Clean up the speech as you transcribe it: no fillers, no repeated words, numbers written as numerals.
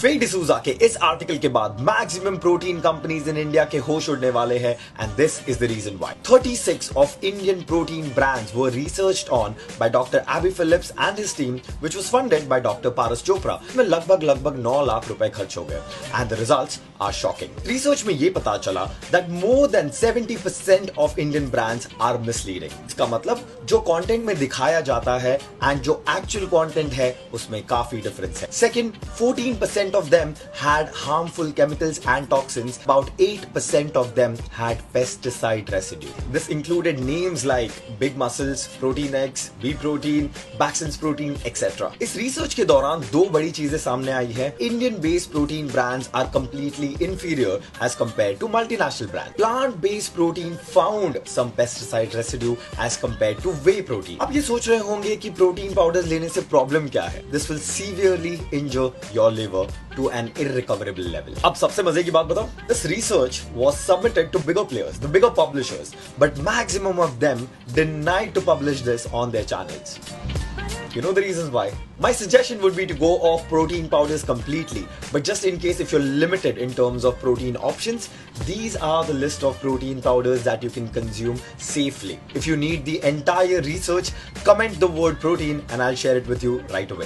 Fake D'Souza के इस article के बाद maximum protein companies in India के होश उड़ने वाले हैं and this is the reason why 36 of Indian protein brands were researched on by doctor Abby Philips and his team which was funded by doctor Paras Chopra में लगभग 9 लाख रुपए खर्च हो गए and the results are shocking. Research में ये पता चला that more than 70% of Indian brands are misleading. इसका मतलब जो कंटेंट में दिखाया जाता है एंड जो एक्चुअल कंटेंट है उसमें काफी डिफरेंस है। Second, 14% of them had harmful chemicals and toxins. About 8% of them had pesticide residue. This included names like Big Muscles, Protein X, B Protein, Baxen's Protein, etc. इस research के दौरान दो बड़ी चीजें सामने आई है। Indian based protein brands are completely inferior as compared to multinational brands. Plant based protein found some pesticide residue as compared to whey protein. अब ये सोच रहे होंगे कि प्रोटीन पाउडर्स लेने से प्रॉब्लम क्या है? This will severely injure your liver to an irrecoverable level. अब सबसे मजे की बात बताओ, this research was submitted to bigger players, the bigger publishers, but maximum of them denied to publish this on their channels. You know the reasons why? My suggestion would be to go off protein powders completely, but just in case if you're limited in terms of protein options, these are the list of protein powders that you can consume safely. If you need the entire research, comment the word protein and I'll share it with you right away.